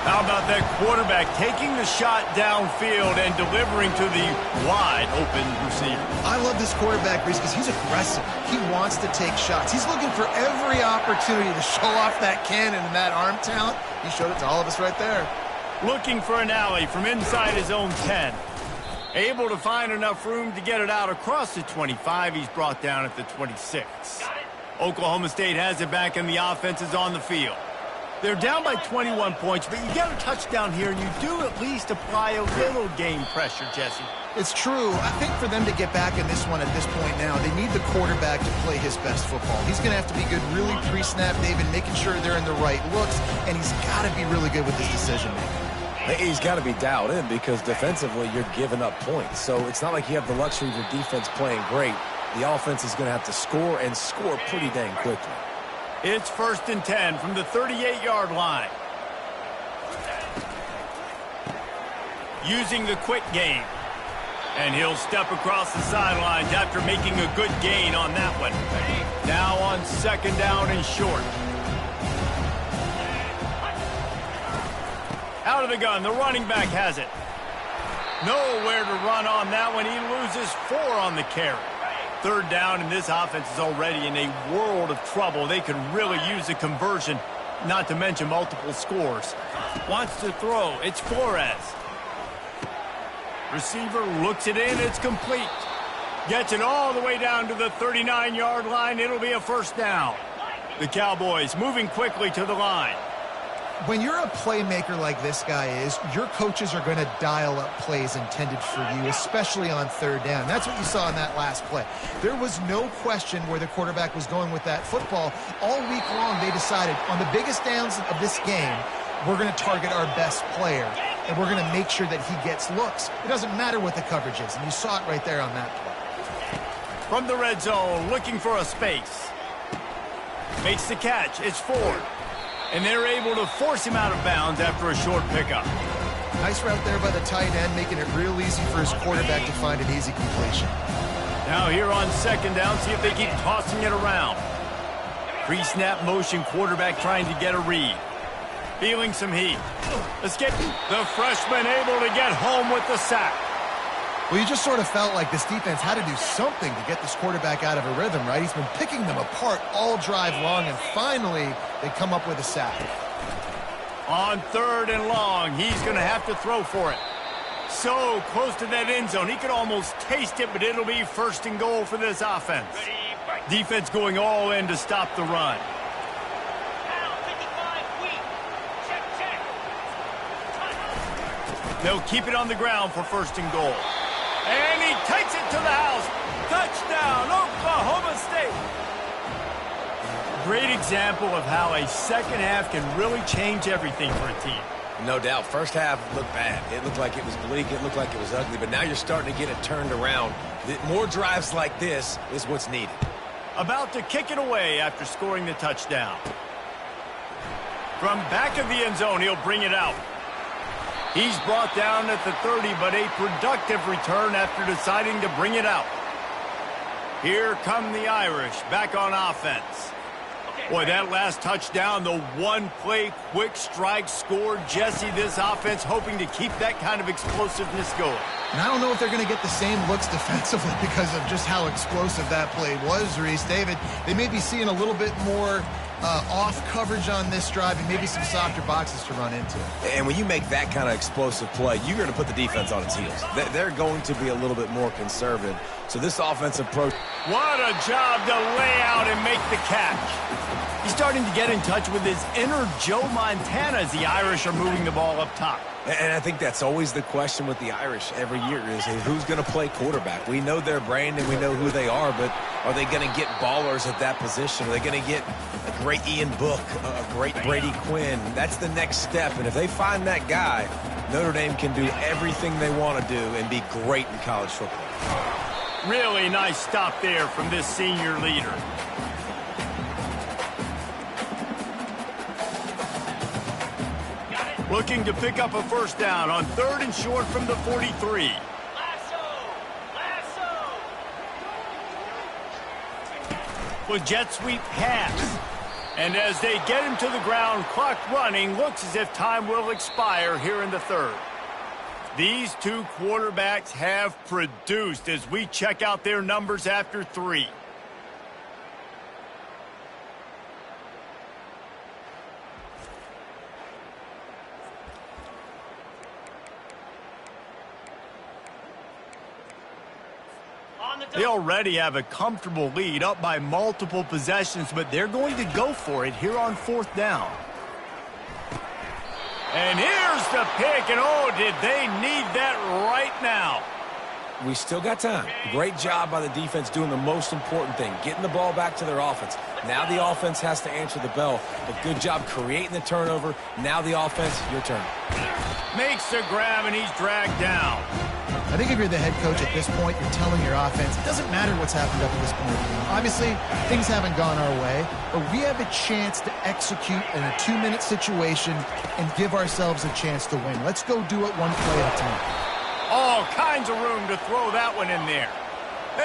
How about that quarterback taking the shot downfield and delivering to the wide-open receiver? I love this quarterback, Reese, because he's aggressive. He wants to take shots. He's looking for every opportunity to show off that cannon and that arm talent. He showed it to all of us right there. Looking for an alley from inside his own 10. Able to find enough room to get it out across the 25. He's brought down at the 26. Oklahoma State has it back, and the offense is on the field. They're down by 21 points, but you get a touchdown here, and you do at least apply a little game pressure, Jesse. It's true. I think for them to get back in this one at this point now, they need the quarterback to play his best football. He's going to have to be good really pre-snap, David, making sure they're in the right looks, and he's got to be really good with his decision-making. He's got to be dialed in because defensively you're giving up points. So it's not like you have the luxury of your defense playing great. The offense is going to have to score and score pretty dang quickly. It's 1st and 10 from the 38-yard line. Using the quick game. And he'll step across the sidelines after making a good gain on that one. Now on 2nd down and short. Out of the gun, the running back has it. Nowhere to run on that one. He loses 4 on the carry. 3rd down, and this offense is already in a world of trouble. They could really use a conversion, not to mention multiple scores. Wants to throw. It's Flores. Receiver looks it in. It's complete. Gets it all the way down to the 39-yard line. It'll be a 1st down. The Cowboys moving quickly to the line. When you're a playmaker like this guy is, your coaches are going to dial up plays intended for you, especially on 3rd down. That's what you saw in that last play. There was no question where the quarterback was going with that football. All week long, they decided on the biggest downs of this game, we're going to target our best player, and we're going to make sure that he gets looks. It doesn't matter what the coverage is, and you saw it right there on that play. From the red zone, looking for a space. Makes the catch. It's Ford. And they're able to force him out of bounds after a short pickup. Nice route there by the tight end, making it real easy for his quarterback to find an easy completion. Now here on 2nd down, see if they keep tossing it around. Pre-snap motion, quarterback trying to get a read. Feeling some heat. Escape. The freshman able to get home with the sack. Well, you just sort of felt like this defense had to do something to get this quarterback out of a rhythm, right? He's been picking them apart all drive long, and finally they come up with a sack. On 3rd and long, he's going to have to throw for it. So close to that end zone, he could almost taste it, but it'll be 1st and goal for this offense. Defense going all in to stop the run. They'll keep it on the ground for 1st and goal. And he takes it to the house. Touchdown, Oklahoma State. Great example of how a second half can really change everything for a team. No doubt. First half looked bad. It looked like it was bleak. It looked like it was ugly. But now you're starting to get it turned around. More drives like this is what's needed. About to kick it away after scoring the touchdown. From back of the end zone, he'll bring it out. He's brought down at the 30, but a productive return after deciding to bring it out. Here come the Irish back on offense. Boy, that last touchdown, the one-play quick strike score. Jesse, this offense hoping to keep that kind of explosiveness going. And I don't know if they're going to get the same looks defensively because of just how explosive that play was, Reese. David, they may be seeing a little bit more off coverage on this drive and maybe some softer boxes to run into. And when you make that kind of explosive play, you're going to put the defense on its heels. They're going to be a little bit more conservative. So this offensive approach. What a job to lay out and make the catch. He's starting to get in touch with his inner Joe Montana as the Irish are moving the ball up top. And I think that's always the question with the Irish every year is who's going to play quarterback. We know their brand and we know who they are, but are they going to get ballers at that position? Are they going to get a great Ian Book, a great Brady Quinn? That's the next step, and if they find that guy, Notre Dame can do everything they want to do and be great in college football. Really nice stop there from this senior leader. Looking to pick up a first down on 3rd and short from the 43. With jet sweep pass. And as they get him to the ground, clock running, looks as if time will expire here in the 3rd. These two quarterbacks have produced as we check out their numbers after 3. They already have a comfortable lead, up by multiple possessions, but they're going to go for it here on 4th down. And here's the pick, and oh, did they need that right now. We still got time. Great job by the defense doing the most important thing, getting the ball back to their offense. Now the offense has to answer the bell, but good job creating the turnover. Now the offense, your turn. Makes the grab, and he's dragged down. I think if you're the head coach at this point, you're telling your offense, it doesn't matter what's happened up to this point. Obviously, things haven't gone our way, but we have a chance to execute in a 2-minute situation and give ourselves a chance to win. Let's go do it one play at a time. All kinds of room to throw that one in there.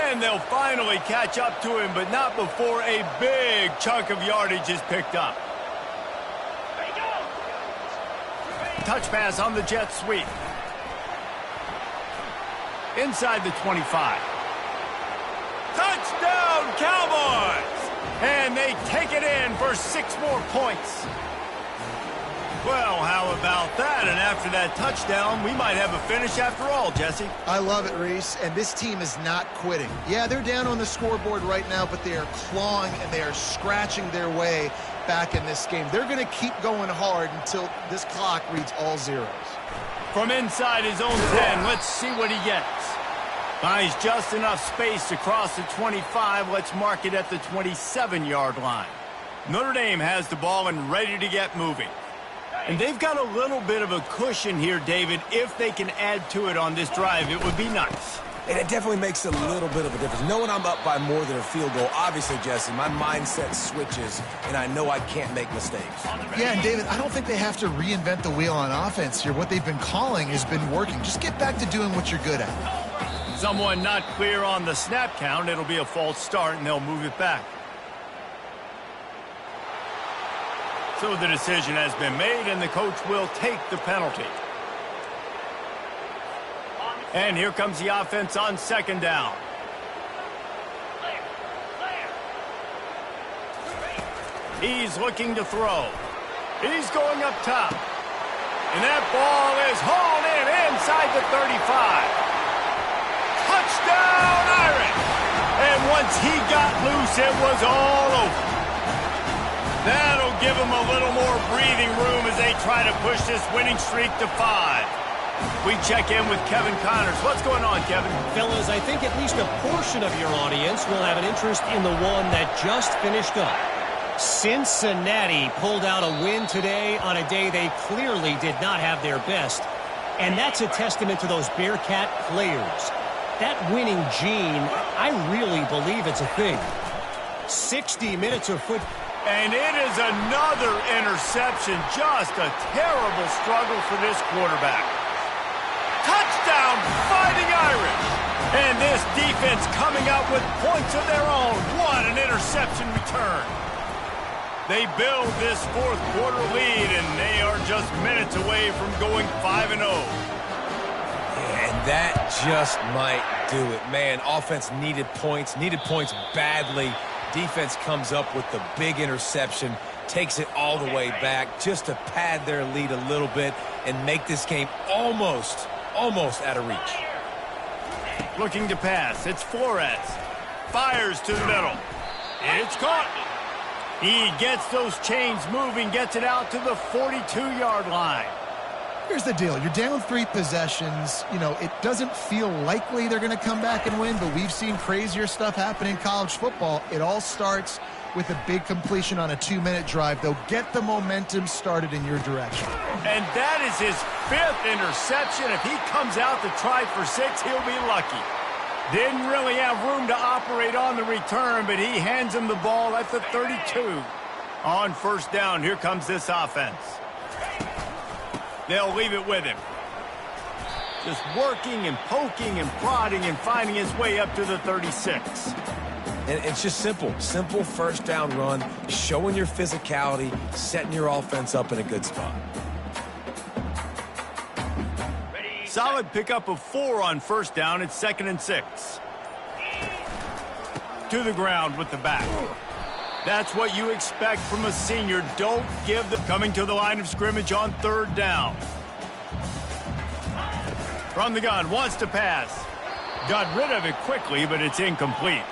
And they'll finally catch up to him, but not before a big chunk of yardage is picked up. Touch pass on the jet sweep. Inside the 25. Touchdown, Cowboys! And they take it in for 6 more points. Well, how about that? And after that touchdown, we might have a finish after all, Jesse. I love it, Reese, and this team is not quitting. Yeah, they're down on the scoreboard right now, but they are clawing and they are scratching their way back in this game. They're going to keep going hard until this clock reads all zeros. From inside his own 10, let's see what he gets. Finds just enough space to cross the 25. Let's mark it at the 27-yard line. Notre Dame has the ball and ready to get moving. And they've got a little bit of a cushion here, David. If they can add to it on this drive, it would be nice. And it definitely makes a little bit of a difference. Knowing I'm up by more than a field goal, obviously, Jesse, my mindset switches, and I know I can't make mistakes. Yeah, and David, I don't think they have to reinvent the wheel on offense here. What they've been calling has been working. Just get back to doing what you're good at. Someone not clear on the snap count. It'll be a false start, and they'll move it back. So the decision has been made, and the coach will take the penalty. And here comes the offense on 2nd down. He's looking to throw. He's going up top. And that ball is hauled in inside the 35. Touchdown, Irish! And once he got loose, it was all over. That'll give them a little more breathing room as they try to push this winning streak to 5. We check in with Kevin Connors. What's going on, Kevin? Fellas, I think at least a portion of your audience will have an interest in the one that just finished up. Cincinnati pulled out a win today on a day they clearly did not have their best. And that's a testament to those Bearcat players. That winning gene, I really believe it's a thing. 60 minutes of football. And it is another interception. Just a terrible struggle for this quarterback. Touchdown, Fighting Irish. And this defense coming out with points of their own. What an interception return. They build this 4th quarter lead, and they are just minutes away from going 5-0. And that just might do it. Man, offense needed points badly. Defense comes up with the big interception, takes it all the way back just to pad their lead a little bit and make this game almost out of reach. Looking to pass. It's Flores. Fires to the middle. It's caught. He gets those chains moving, gets it out to the 42-yard line. Here's the deal. You're down 3 possessions. You know, it doesn't feel likely they're going to come back and win, but we've seen crazier stuff happen in college football. It all starts with a big completion on a 2-minute drive. They'll get the momentum started in your direction. And that is his 5th interception. If he comes out to try for 6, he'll be lucky. Didn't really have room to operate on the return, but he hands him the ball at the 32. On 1st down, here comes this offense. They'll leave it with him. Just working and poking and prodding and finding his way up to the 36. And it's just simple. Simple first down run, showing your physicality, setting your offense up in a good spot. Solid pickup of 4 on first down. It's 2nd and 6. To the ground with the back. That's what you expect from a senior. Don't give the... Coming to the line of scrimmage on 3rd down. From the gun, wants to pass. Got rid of it quickly, but it's incomplete.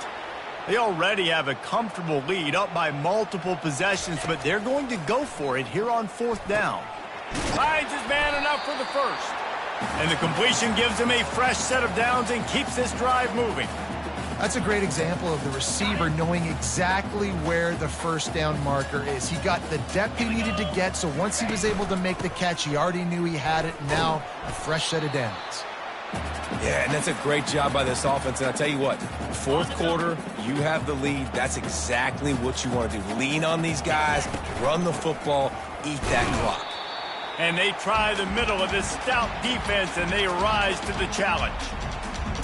They already have a comfortable lead, up by multiple possessions, but they're going to go for it here on 4th down. Finds his man enough for the first. And the completion gives him a fresh set of downs and keeps this drive moving. That's a great example of the receiver knowing exactly where the first down marker is. He got the depth he needed to get, so once he was able to make the catch, he already knew he had it. Now, a fresh set of downs. Yeah, and that's a great job by this offense. And I tell you what, 4th quarter, you have the lead. That's exactly what you want to do. Lean on these guys, run the football, eat that clock. And they try the middle of this stout defense, and they rise to the challenge.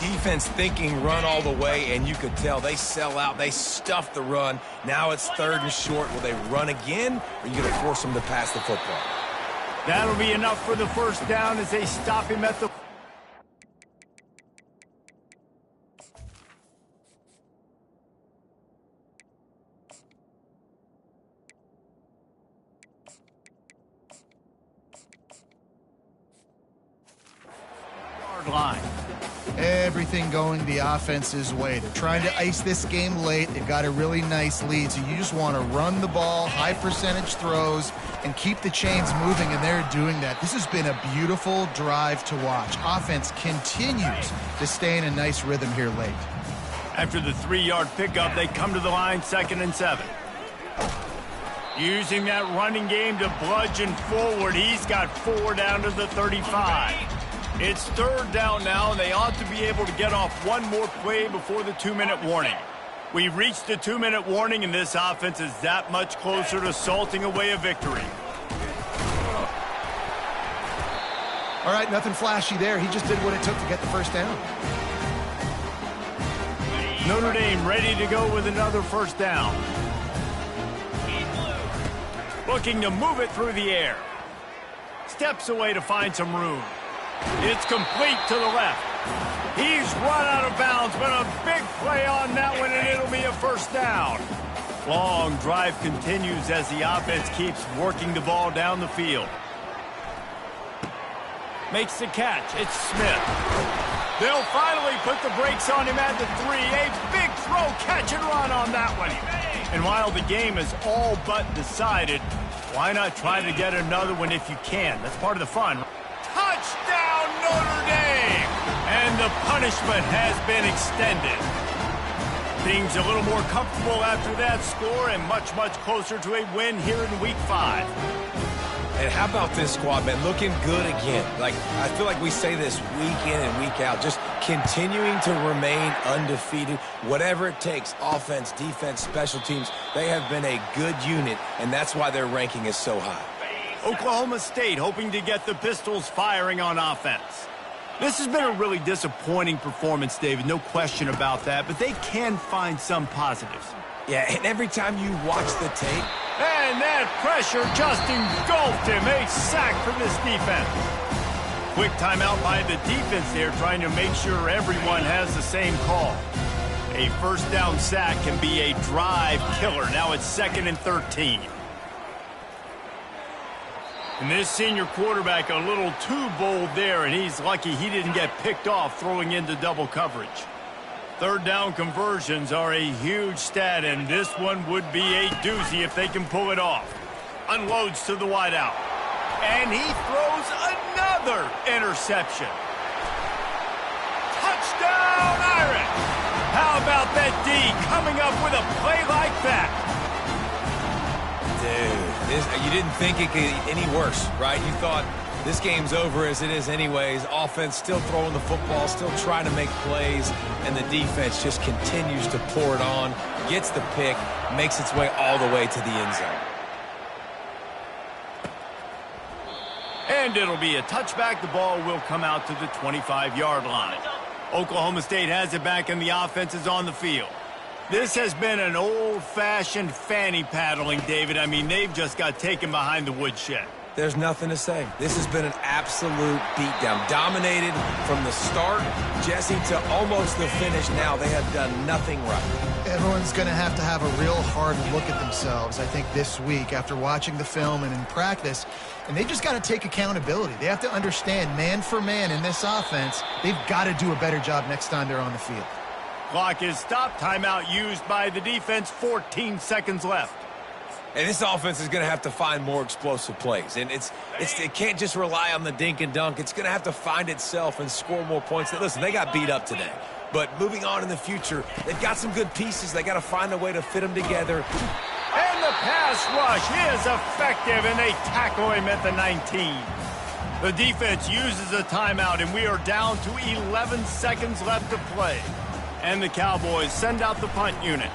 Defense thinking run all the way, and you could tell they sell out. They stuff the run. Now it's 3rd and short. Will they run again, or are you going to force them to pass the football? That'll be enough for the first down as they stop him at the... line. Everything going the offense's way. They're trying to ice this game late. They've got a really nice lead, so you just want to run the ball, high percentage throws, and keep the chains moving, and they're doing that. This has been a beautiful drive to watch. Offense continues to stay in a nice rhythm here late. After the 3-yard pickup, they come to the line, 2nd and 7. Using that running game to bludgeon forward, he's got 4 down to the 35. It's 3rd down now, and they ought to be able to get off one more play before the 2-minute warning. We've reached the 2-minute warning, and this offense is that much closer to salting away a victory. All right, nothing flashy there. He just did what it took to get the first down. Notre Dame ready to go with another first down. Looking to move it through the air. Steps away to find some room. It's complete to the left. He's run out of bounds, but a big play on that one, and it'll be a first down. Long drive continues as the offense keeps working the ball down the field. Makes the catch. It's Smith. They'll finally put the brakes on him at the 3. A big throw, catch and run on that one. And while the game is all but decided, why not try to get another one if you can? That's part of the fun. Touchdown, Notre Dame! And the punishment has been extended. Things a little more comfortable after that score and much, much closer to a win here in Week 5. And how about this squad, man? Looking good again. Like, I feel like we say this week in and week out. Just continuing to remain undefeated. Whatever it takes, offense, defense, special teams, they have been a good unit, and that's why their ranking is so high. Oklahoma State hoping to get the Pistols firing on offense. This has been a really disappointing performance, David, no question about that, but they can find some positives. Yeah, and every time you watch the tape... And that pressure just engulfed him. A sack for this defense. Quick timeout by the defense there, trying to make sure everyone has the same call. A first down sack can be a drive killer. Now it's 2nd and 13. And this senior quarterback a little too bold there, and he's lucky he didn't get picked off throwing into double coverage. 3rd down conversions are a huge stat, and this one would be a doozy if they can pull it off. Unloads to the wideout. And he throws another interception. Touchdown, Irish! How about that D coming up with a play like that? Dude, you didn't think it could get any worse, right? You thought this game's over as it is anyways. Offense still throwing the football, still trying to make plays, and the defense just continues to pour it on, gets the pick, makes its way all the way to the end zone. And And it'll be a touchback. The ball will come out to the 25-yard line. Oklahoma State has it back, and the offense is on the field. This has been an old-fashioned fanny paddling, David. I mean, they've just got taken behind the woodshed. There's nothing to say. This has been an absolute beatdown. Dominated from the start, Jesse, to almost the finish now. They have done nothing right. Everyone's going to have a real hard look at themselves, I think, this week after watching the film and in practice. And they've just got to take accountability. They have to understand, man for man in this offense, they've got to do a better job next time they're on the field. Clock is stopped. Timeout used by the defense. 14 seconds left. And this offense is going to have to find more explosive plays. And it can't just rely on the dink and dunk. It's going to have to find itself and score more points. Listen, they got beat up today. But moving on in the future, they've got some good pieces. They got to find a way to fit them together. And the pass rush is effective, and they tackle him at the 19. The defense uses a timeout, and we are down to 11 seconds left to play. And the Cowboys send out the punt unit.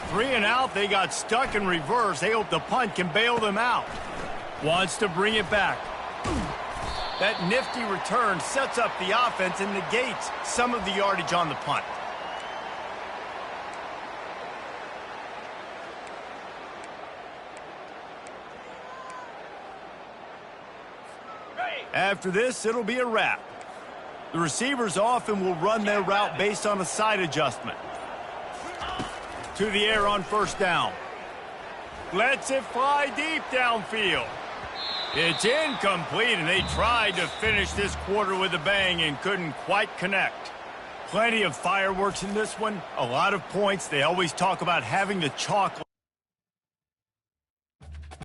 3 and out, they got stuck in reverse. They hope the punt can bail them out. Wants to bring it back. That nifty return sets up the offense and negates some of the yardage on the punt. After this, it'll be a wrap. The receivers often will run their route based on a side adjustment. To the air on first down. Lets it fly deep downfield. It's incomplete, and they tried to finish this quarter with a bang and couldn't quite connect. Plenty of fireworks in this one, a lot of points. They always talk about having the chalk